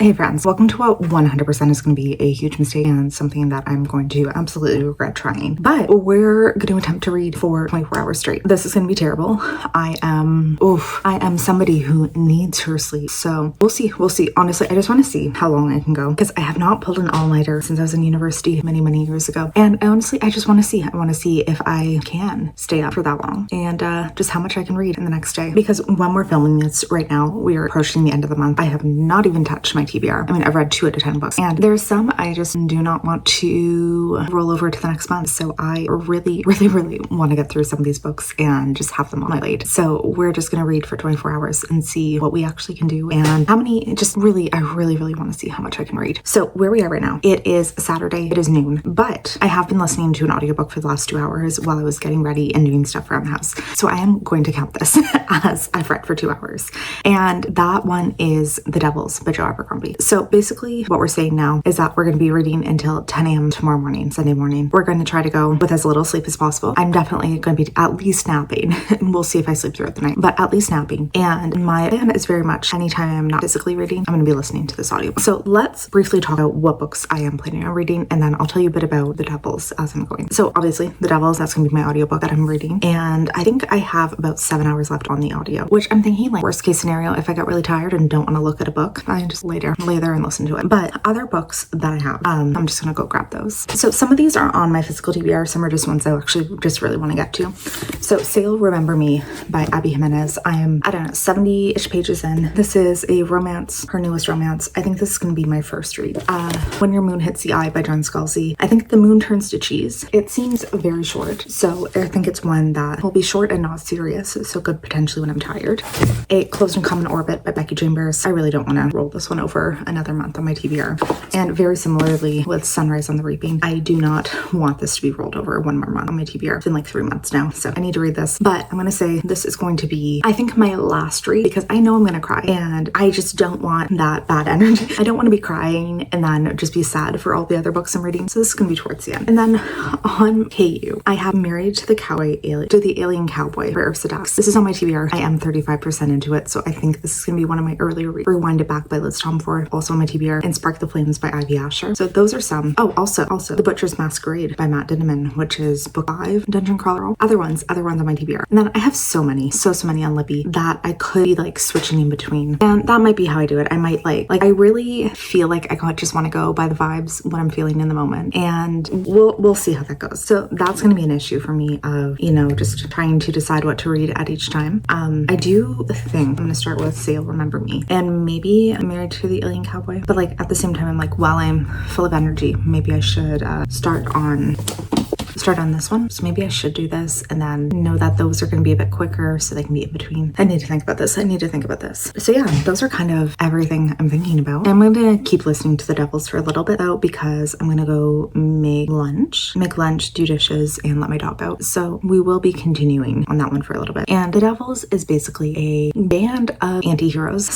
Hey friends, welcome to what 100% is going to be a huge mistake and something that I'm going to absolutely regret trying. But we're going to attempt to read for 24 hours straight. This is going to be terrible. I am somebody who needs her sleep. So we'll see. Honestly, I just want to see how long I can go because I have not pulled an all-nighter since I was in university many years ago. And I just want to see. I want to see if I can stay up for that long and just how much I can read in the next day. Because when we're filming this right now, we are approaching the end of the month. I have not even touched my TBR. I mean, I've read 2 out of 10 books, and there's some I just do not want to roll over to the next month. So I really want to get through some of these books and just have them on my plate. So we're just going to read for 24 hours and see what we actually can do and how many. I really want to see how much I can read. So where we are right now, it is Saturday, it is noon, but I have been listening to an audiobook for the last 2 hours while I was getting ready and doing stuff around the house. So I am going to count this as I've read for 2 hours. And that one is The Devils by Joe Abercrombie. So basically what we're saying now is that we're going to be reading until 10 a.m. tomorrow morning, Sunday morning. We're going to try to go with as little sleep as possible. I'm definitely going to be at least napping. We'll see if I sleep throughout the night, but at least napping. And my plan is very much anytime I'm not physically reading, I'm going to be listening to this audiobook. So let's briefly talk about what books I am planning on reading, and then I'll tell you a bit about The Devils as I'm going. So obviously The Devils, that's going to be my audiobook that I'm reading. And I think I have about 7 hours left on the audio, which I'm thinking like worst case scenario, if I get really tired and don't want to look at a book, I just lay there and listen to it. But other books that I have, I'm just gonna go grab those. So some of these are on my physical TBR, some are just ones I actually just really want to get to. So Sail Remember Me by Abby Jimenez. I don't know, 70-ish pages in. This is a romance, her newest romance. I think this is gonna be my first read. When Your Moon Hits the Eye by John Scalzi. I think the moon turns to cheese. It seems very short, so I think it's one that will be short and not serious, so good potentially when I'm tired. A Closed and Common Orbit by Becky Chambers. I really don't want to roll this one over another month on my TBR. And very similarly with Sunrise on the Reaping, I do not want this to be rolled over one more month on my TBR. It's been like 3 months now, so I need to read this. But I'm gonna say this is going to be, I think, my last read because I know I'm gonna cry and I just don't want that bad energy. I don't want to be crying and then just be sad for all the other books I'm reading. So this is gonna be towards the end. And then on KU, I have Married to the Alien Cowboy by Ursula Dax. This is on my TBR. I am 35% into it, so I think this is gonna be one of my earlier reads. Rewind It Back by Liz Tomford, also on my TBR, and Spark the Flames by Ivy Asher. So those are some. Oh, also The Butcher's Masquerade by Matt Dinneman, which is book 5, Dungeon Crawler. Other ones on my TBR. And then I have so many on Libby that I could be like switching in between. And that might be how I do it. I might like I really feel like I just want to go by the vibes, what I'm feeling in the moment. And we'll see how that goes. So that's going to be an issue for me of, just trying to decide what to read at each time. I do think I'm going to start with Sail Remember Me and maybe Married to the Alien Cowboy. But like at the same time, I'm like, while I'm full of energy, maybe I should start on this one. So maybe I should do this and then know that those are going to be a bit quicker so they can be in between. I need to think about this. So yeah, those are kind of everything I'm thinking about. I'm going to keep listening to The Devils for a little bit though, because I'm going to go make lunch, do dishes, and let my dog out. So we will be continuing on that one for a little bit. And The Devils is basically a band of anti-heroes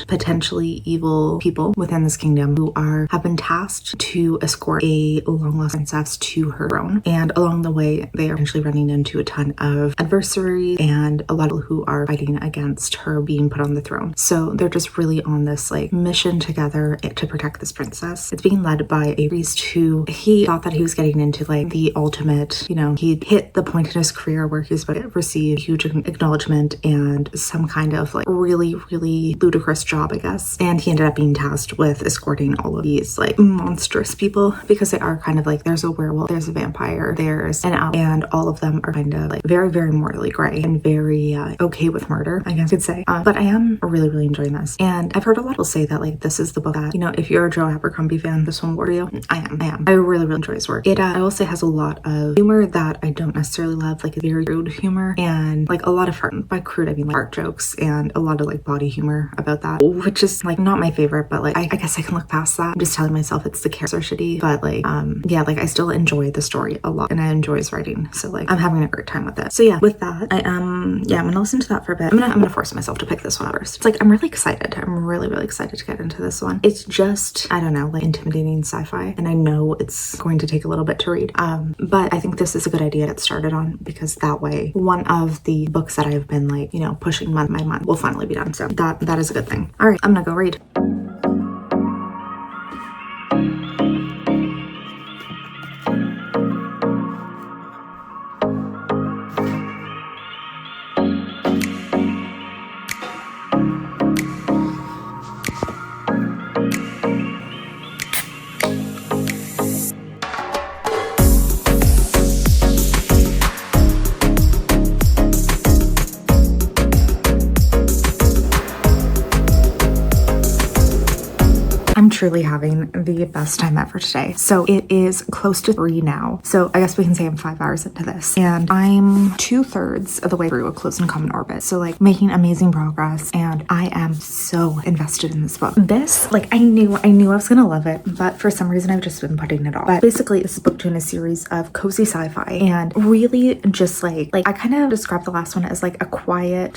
/ potentially evil people within this kingdom who have been tasked to escort a long-lost princess to her throne. And along the way, they are actually running into a ton of adversary and a lot of people who are fighting against her being put on the throne. So they're just really on this like mission together to protect this princess. It's being led by a priest who he thought that he was getting into like the ultimate, he hit the point in his career where he was about to receive huge acknowledgement and some kind of like really ludicrous job, I guess. And he ended up being tasked with escorting all of these like monstrous people because they are kind of like, there's a werewolf, there's a vampire, there's an owl, and all of them are kind of like very morally gray and very okay with murder, I guess I could say. But I am really enjoying this. And I've heard a lot of people say that like this is the book that, if you're a Joe Abercrombie fan, this one will for you. I am. I really enjoy his work. It I will say has a lot of humor that I don't necessarily love, like very crude humor and like a lot of fart. By crude I mean like fart jokes and a lot of like body humor about that, which is like not my favorite, but like I guess I can look past that. I'm just telling myself it's the characters are shitty, but like yeah, like I still enjoy the story a lot and I enjoy his writing, so like I'm having a great time with it. So yeah, with that I am I'm gonna listen to that for a bit. I'm gonna force myself to pick this one first. It's like I'm really excited. I'm really excited to get into this one. It's just, I don't know, like intimidating sci-fi, and I know it's going to take a little bit to read, but I think this is a good idea to get started on because that way one of the books that I've been like pushing month by month will finally be done. So that is a good thing. All right, I'm gonna go read. am truly having the best time ever today. So it is close to 3 now. So I guess we can say I'm 5 hours into this. And I'm 2/3 of the way through A Close and Common Orbit. So like making amazing progress. And I am so invested in this book. This, like I knew I was gonna love it, but for some reason I've just been putting it off. But basically this is book 2 in a series of cozy sci-fi, and really just like I kind of described the last one as like a quiet,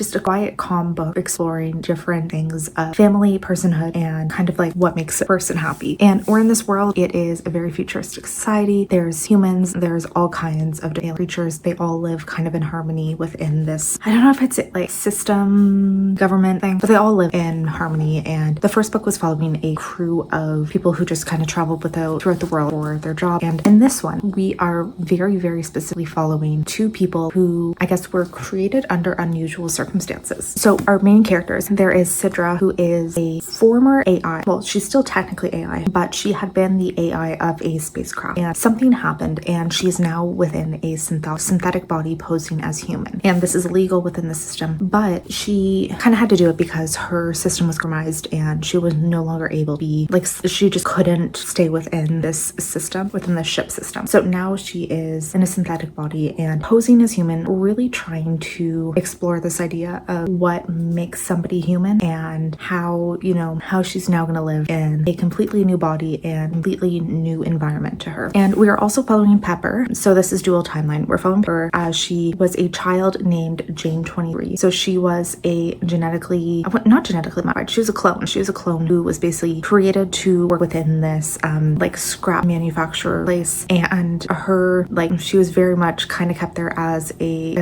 calm book exploring different things of family, personhood, and kind of like what makes a person happy. And we're in this world, it is a very futuristic society. There's humans, there's all kinds of alien creatures. They all live kind of in harmony within this, I don't know if it's like system government thing, but they all live in harmony. And the first book was following a crew of people who just kind of traveled throughout the world for their job. And in this one, we are very, very specifically following 2 people who I guess were created under unusual circumstances. So our main characters, there is Sidra, who is a former AI. Well, she's still technically AI, but she had been the AI of a spacecraft. And something happened, and she is now within a synthetic body posing as human. And this is illegal within the system, but she kind of had to do it because her system was compromised and she was no longer able to be, like, she just couldn't stay within this system, within the ship system. So now she is in a synthetic body and posing as human, really trying to explore this idea of what makes somebody human and how, you know, how she's now going to live in a completely new body and completely new environment to her. And we are also following Pepper. So this is dual timeline. We're following Pepper as she was a child named Jane 23. So she was a not genetically modified, she was a clone. She was a clone who was basically created to work within this like scrap manufacturer place, and her, like, she was very much kind of kept there as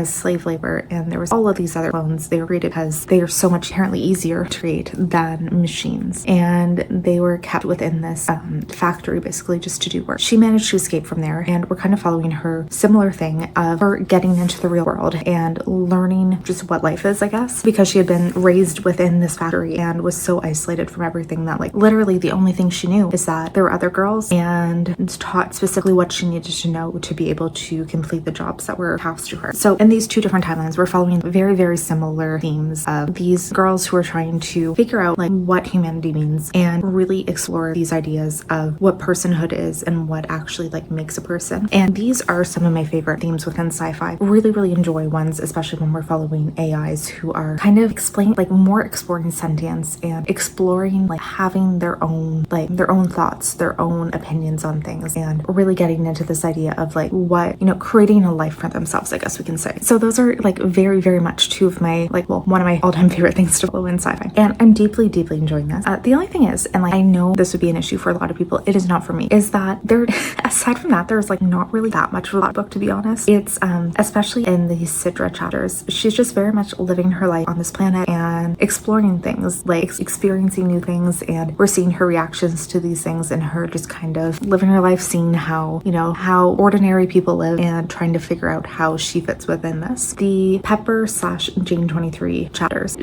slave labor. And there was all of these other clones. They were created because they are so much inherently easier to create than machines, and they were kept within this factory basically just to do work. She managed to escape from there, and we're kind of following her similar thing of her getting into the real world and learning just what life is, I guess, because she had been raised within this factory and was so isolated from everything that, like, literally the only thing she knew is that there were other girls, and taught specifically what she needed to know to be able to complete the jobs that were tasked to her. So in these 2 different timelines, we're following very, very similar themes of these girls who are trying to figure out like what humanity means and really explore these ideas of what personhood is and what actually like makes a person. And these are some of my favorite themes within sci-fi. Really, really enjoy ones, especially when we're following AIs who are kind of more exploring sentience and exploring like having their own thoughts, their own opinions on things, and really getting into this idea of like what, you know, creating a life for themselves, I guess we can say. So those are like very, very much 2 of my one of my all-time favorite things to follow in sci-fi, and I'm deeply, deeply enjoying this. The only thing is, and like I know this would be an issue for a lot of people, it is not for me, is that there aside from that, there's like not really that much of a book, to be honest. It's especially in the Sidra chapters, she's just very much living her life on this planet and exploring things, like experiencing new things, and we're seeing her reactions to these things and her just kind of living her life, seeing how, you know, how ordinary people live and trying to figure out how she fits within this. The Pepper / Jane 23 chapters,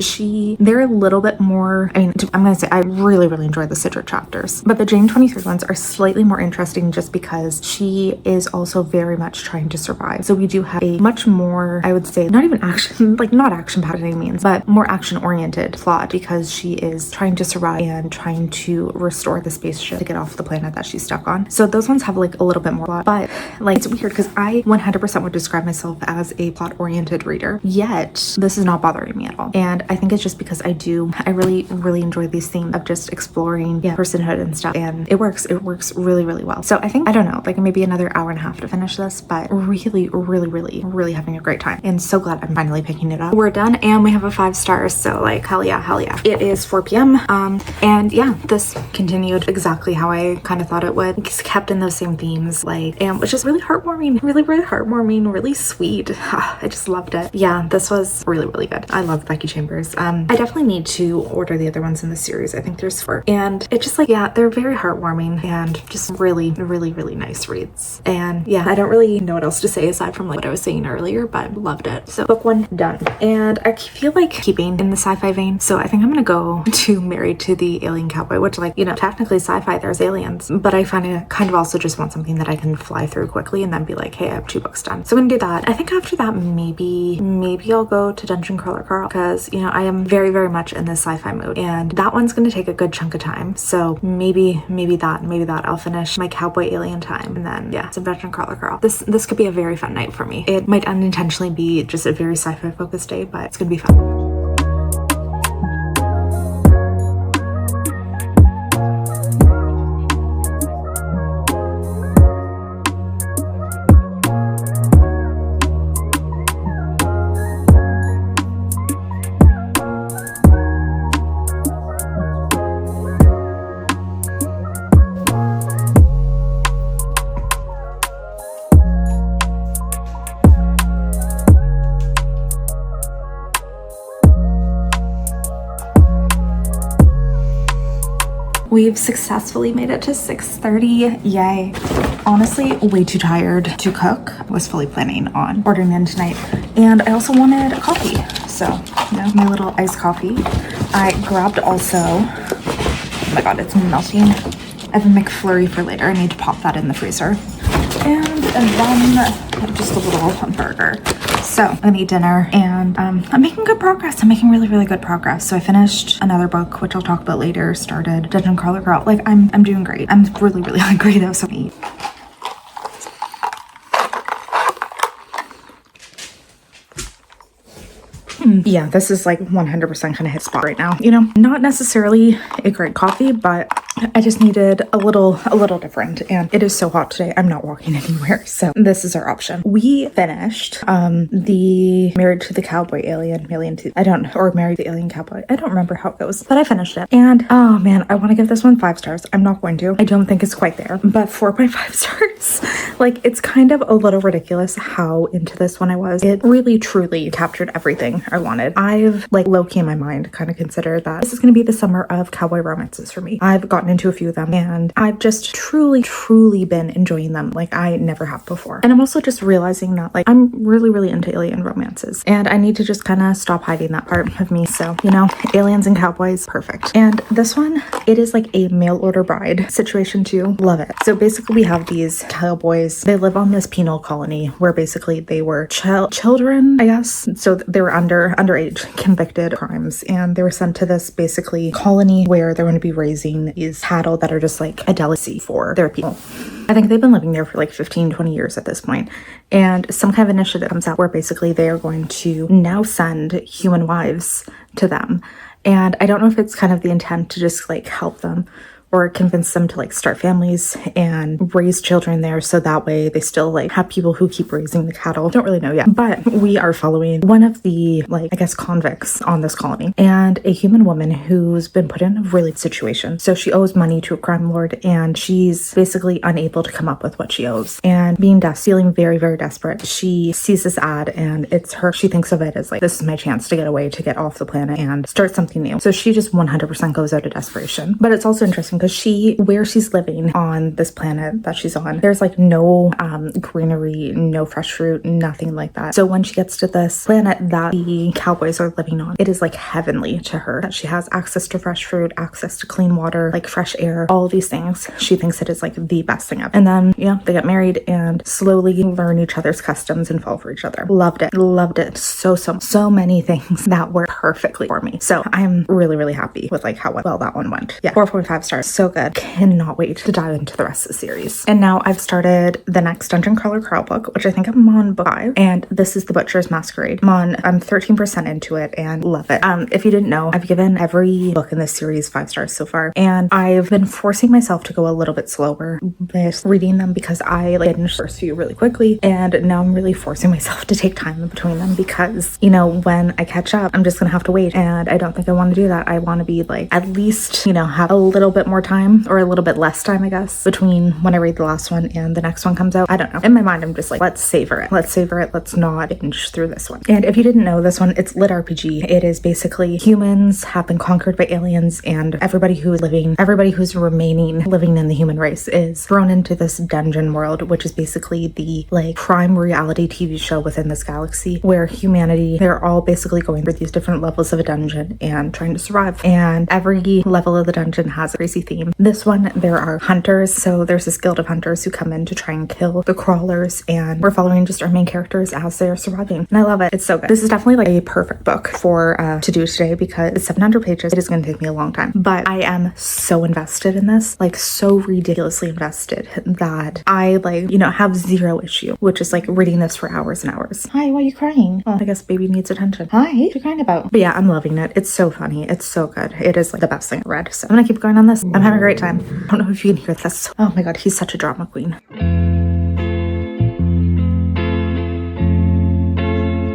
they're a little bit more, I mean, I'm gonna say I really, really enjoy the Sidra chapters, but the Jane 23 ones are slightly more interesting just because she is also very much trying to survive. So we do have a much more, I would say, not even action, like not action packed by any means, but more action oriented plot, because she is trying to survive and trying to restore the spaceship to get off the planet that she's stuck on. So those ones have like a little bit more plot, but like it's weird because I 100% would describe myself as a plot oriented reader, yet this is not bothering me at all. And I think it's just because I really, really enjoy these themes of just exploring personhood and stuff, and it works really, really well. So I think, I don't know, like maybe another hour and a half to finish this, but really, really, really, really having a great time, and so glad I'm finally picking it up. We're done and we have a 5 stars, so like hell yeah. It is 4 p.m. And yeah, this continued exactly how I kind of thought it would. It's kept in those same themes, like, and which is really heartwarming, really sweet. I just loved it. Yeah, this was really, really good. I love Becky Chambers. I definitely need to order the other ones in the series. I think there's 4, and it's just like, yeah, they're very heartwarming and just really, really, really nice reads. And yeah, I don't really know what else to say aside from like what I was saying earlier, but loved it. So book 1 done. And I feel like keeping in the sci-fi vein, so I think I'm gonna go to Married to the Alien Cowboy, which, like, you know, technically sci-fi, there's aliens, but I kind of also just want something that I can fly through quickly and then be like, hey, I have 2 books done. So I'm gonna do that. I think after that, maybe I'll go to Dungeon Crawler Carl, because, you know, I am very, very much in this sci-fi mood, and that one's gonna take a good chunk of time. So maybe that I'll finish my cowboy alien time, and then yeah, some dungeon crawler girl. This could be a very fun night for me. It might unintentionally be just a very sci-fi focused day, but it's gonna be fun. We've successfully made it to 6:30. Yay. Honestly, way too tired to cook. I was fully planning on ordering in tonight. And I also wanted a coffee. So, you know, my little iced coffee. I grabbed also, oh my god, it's melting. I have a McFlurry for later. I need to pop that in the freezer. And then just a little burger. So I'm gonna eat dinner, and I'm making good progress. I'm making really good progress. So I finished another book, which I'll talk about later, started Dungeon Crawler Girl. Like I'm doing great. I'm really hungry though, so I'm gonna eat. Yeah, this is like 100% kind of hit spot right now. You know, not necessarily a great coffee, but I just needed a little different, and it is so hot today. I'm not walking anywhere, so this is our option. We finished the Married to the Cowboy Alien, Married to the Alien Cowboy. I don't remember how it goes, but I finished it, and oh man, I want to give this one 5 stars. I'm not going to. I don't think it's quite there, but 4.5 stars. Like, it's kind of a little ridiculous how into this one I was. It really truly captured everything I wanted. I've like low-key in my mind kind of considered that this is going to be the summer of cowboy romances for me. I've gotten into a few of them, and I've just truly been enjoying them like I never have before. And I'm also just realizing that like I'm really into alien romances, and I need to just kind of stop hiding that part of me. So, you know, aliens and cowboys, perfect. And this one, it is like a mail order bride situation too. Love it. So basically we have these cowboys. They live on this penal colony where basically they were children, I guess. So they were underage, convicted crimes, and they were sent to this basically colony where they're going to be raising these cattle that are just like a delicacy for their people. I think they've been living there for like 15-20 years at this point, and some kind of initiative comes out where basically they are going to now send human wives to them. And I don't know if it's kind of the intent to just like help them or convince them to like start families and raise children there, so that way they still like have people who keep raising the cattle. Don't really know yet, but we are following one of the like, I guess, convicts on this colony, and a human woman who's been put in a really situation. So she owes money to a crime lord, and she's basically unable to come up with what she owes, and feeling very desperate, she sees this ad, and it's her. She thinks of it as like, this is my chance to get away, to get off the planet and start something new. So she just 100% goes out of desperation. But it's also interesting because where she's living on this planet that she's on, there's like no greenery, no fresh fruit, nothing like that. So when she gets to this planet that the cowboys are living on, it is like heavenly to her, that she has access to fresh fruit, access to clean water, like fresh air, all of these things. She thinks it is like the best thing ever. And then, you know, they get married and slowly learn each other's customs and fall for each other. Loved it. So many things that worked perfectly for me. So I'm really happy with like how well that one went. Yeah, 4.5 stars. So good. Cannot wait to dive into the rest of the series. And now I've started the next Dungeon Crawler Girl book, which I think I'm on book 5, and this is The Butcher's Masquerade. I'm 13% into it and love it. If you didn't know, I've given every book in this series 5 stars so far, and I've been forcing myself to go a little bit slower with reading them because I like finished the first few really quickly, and now I'm really forcing myself to take time in between them because, you know, when I catch up, I'm just gonna have to wait, and I don't think I want to do that. I want to be like, at least, you know, have a little bit more time, or a little bit less time, I guess, between when I read the last one and the next one comes out. I don't know. In my mind, I'm just like, let's savor it. Let's not binge through this one. And if you didn't know, this one, it's lit RPG. It is basically humans have been conquered by aliens, and everybody who's remaining living in the human race is thrown into this dungeon world, which is basically the like prime reality TV show within this galaxy, where humanity, they're all basically going through these different levels of a dungeon and trying to survive. And every level of the dungeon has a crazy theme. This one, there are hunters. So there's this guild of hunters who come in to try and kill the crawlers, and we're following just our main characters as they are surviving. And I love it. It's so good. This is definitely like a perfect book for to do today because it's 700 pages. It is going to take me a long time, but I am so invested in this, like so ridiculously invested that I like, you know, have zero issue, which is like reading this for hours and hours. Hi, why are you crying? Oh, I guess baby needs attention. Hi, what are you crying about? But yeah, I'm loving it. It's so funny. It's so good. It is like the best thing I read. So I'm gonna keep going on this. I'm having a great time. I don't know if you can hear this. Oh my God, he's such a drama queen.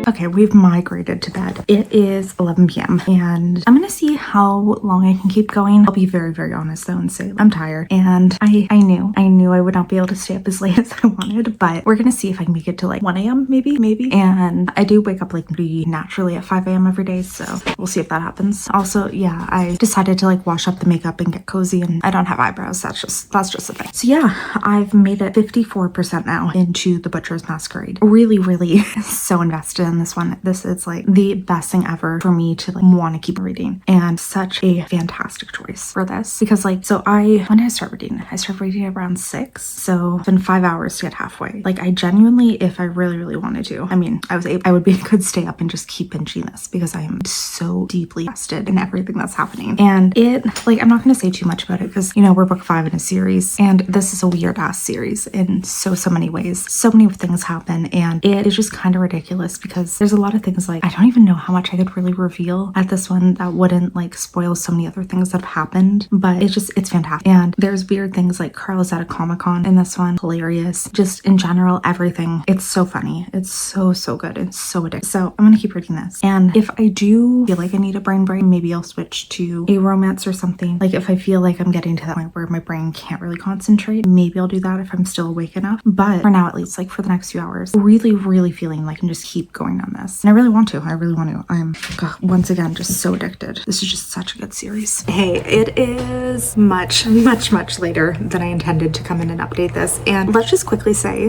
Okay, we've migrated to bed. It is 11 p.m. and I'm gonna see how long I can keep going. I'll be very, very honest though and say I'm tired. And I knew I would not be able to stay up as late as I wanted, but we're gonna see if I can make it to like 1 a.m. maybe. And I do wake up like pretty naturally at 5 a.m. every day, so we'll see if that happens. Also, yeah, I decided to like wash up the makeup and get cozy, and I don't have eyebrows. That's just a thing. So yeah, I've made it 54% now into The Butcher's Masquerade. Really so invested in this one. This is like the best thing ever for me to like want to keep reading, and such a fantastic choice for this because like, so when did I start reading? I started reading around 6, so it's been 5 hours to get halfway. Like I genuinely, if I really wanted to, I mean, I could stay up and just keep binging this because I am so deeply invested in everything that's happening. And it, like, I'm not going to say too much about it because, you know, we're book 5 in a series, and this is a weird ass series in so many ways. So many things happen, and it is just kind of ridiculous because there's a lot of things like I don't even know how much I could really reveal at this one that wouldn't like spoil so many other things that have happened, but it's fantastic. And there's weird things like Carl is at a Comic-Con in this one, hilarious. Just in general, everything. It's so funny. It's so good. It's so addictive. So I'm gonna keep reading this, and if I do feel like I need a brain break, maybe I'll switch to a romance or something. Like if I feel like I'm getting to that point where my brain can't really concentrate, maybe I'll do that if I'm still awake enough. But for now, at least, like for the next few hours, really feeling like I can just keep going on this. And I really want to. I'm, God, once again, just so addicted. This is just such a good series. Hey, it is much later than I intended to come in and update this. And let's just quickly say,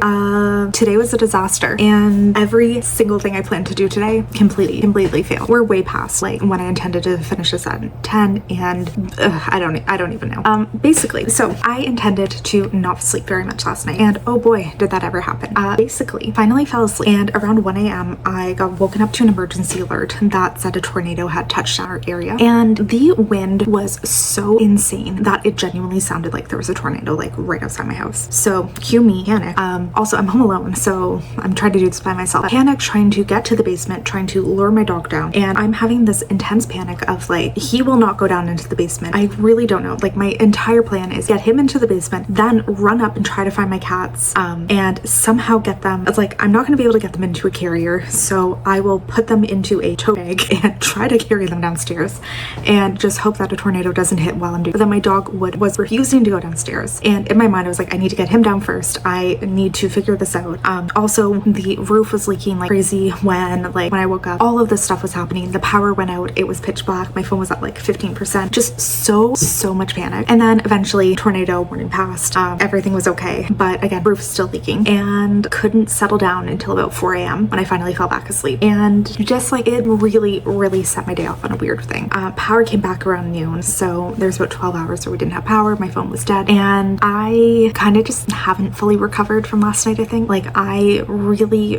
today was a disaster. And every single thing I planned to do today completely failed. We're way past like when I intended to finish this at 10, and I don't even know. Basically, so I intended to not sleep very much last night. And oh boy, did that ever happen. Basically, finally fell asleep, and around 1 a.m. I got woken up to an emergency alert that said a tornado had touched our area, and the wind was so insane that it genuinely sounded like there was a tornado like right outside my house. So cue me panic. Also I'm home alone, so I'm trying to do this by myself. Panic, trying to get to the basement, trying to lure my dog down, and I'm having this intense panic of like, he will not go down into the basement. I really don't know. Like my entire plan is get him into the basement, then run up and try to find my cats, and somehow get them. It's like I'm not going to be able to get them into a carrier, so I will put them into a tote bag and try to carry them downstairs and just hope that a tornado doesn't hit while I'm doing it. But then my dog was refusing to go downstairs, and in my mind I was like, I need to get him down first. I need to figure this out. Also the roof was leaking like crazy when I woke up. All of this stuff was happening. The power went out. It was pitch black. My phone was at like 15%. Just so much panic. And then eventually tornado warning passed. Everything was okay, but again, roof still leaking, and couldn't settle down until about 4 a.m. when I finally fell back asleep. And just like it really set my day off on a weird thing. Power came back around noon, so there's about 12 hours where we didn't have power. My phone was dead, and I kind of just haven't fully recovered from last night. I think like I really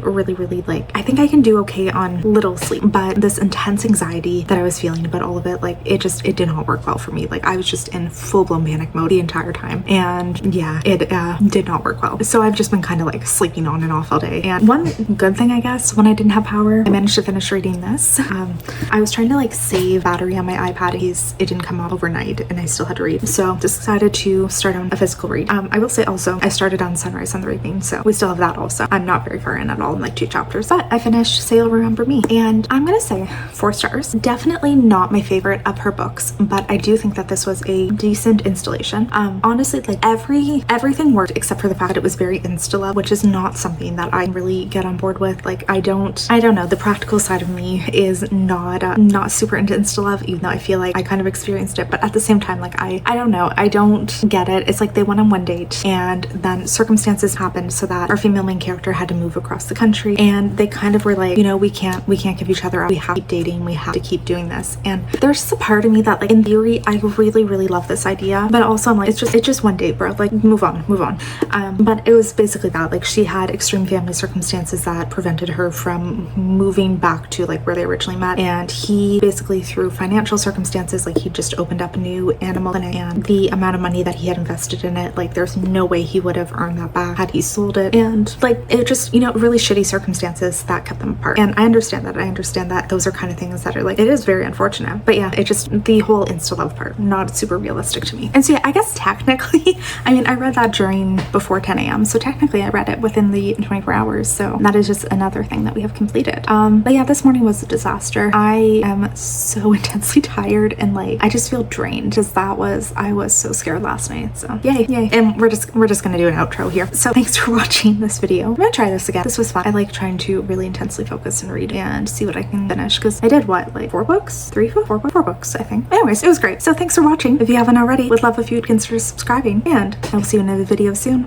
like, I think I can do okay on little sleep, but this intense anxiety that I was feeling about all of it, like it did not work well for me. Like I was just in full-blown panic mode the entire time, and yeah, it did not work well. So I've just been kind of like sleeping on and off all day. And one good thing, I guess, when I didn't have power, I managed to finish reading this. I was trying to like save battery on my iPad because it didn't come up overnight and I still had to read, so decided to start on a physical read. I will say also I started on Sunrise on the Reaping, so we still have that also. I'm not very far in at all. I'm like 2 chapters, but I finished Sail Remember Me, and I'm gonna say 4 stars. Definitely not my favorite of her books, but I do think that this was a decent installation. Honestly, like everything worked except for the fact that it was very insta love, which is not something that I really get on board with. Like I don't don't know, the practical side of me is not super into insta love, even though I feel like I kind of experienced it. But at the same time, like I don't know, I don't get it. It's like they went on one date and then circumstances happened so that our female main character had to move across the country, and they kind of were like, you know, we can't give each other up. We have to keep dating, we have to keep doing this. And there's just a part of me that, like, in theory I really love this idea, but also I'm like, it's just one date, bro, like move on. But it was basically that, like, she had extreme family circumstances that prevented her from moving back to like where they originally met, and he basically, through financial circumstances, like he just opened up a new animal clinic, and the amount of money that he had invested in it, like there's no way he would have earned that back had he sold it. And like it just, you know, really shitty circumstances that kept them apart. And I understand that those are kind of things that are like, it is very unfortunate, but yeah, it just, the whole insta love part, not super realistic to me. And so yeah, I guess technically I mean, I read that before 10 a.m. so technically I read it within the 24 hours, so that is just another thing that we have completed. But yeah, this morning was a disaster. I am so intensely tired, and like I just feel drained because I was so scared last night. So yay. And we're just gonna do an outro here. So thanks for watching this video. I'm gonna try this again. This was fun. I like trying to really intensely focus and read and see what I can finish, because I did what, like 4 books, 4 books I think. Anyways, it was great. So thanks for watching. If you haven't already, would love if you would consider subscribing, and I will see you in another video soon.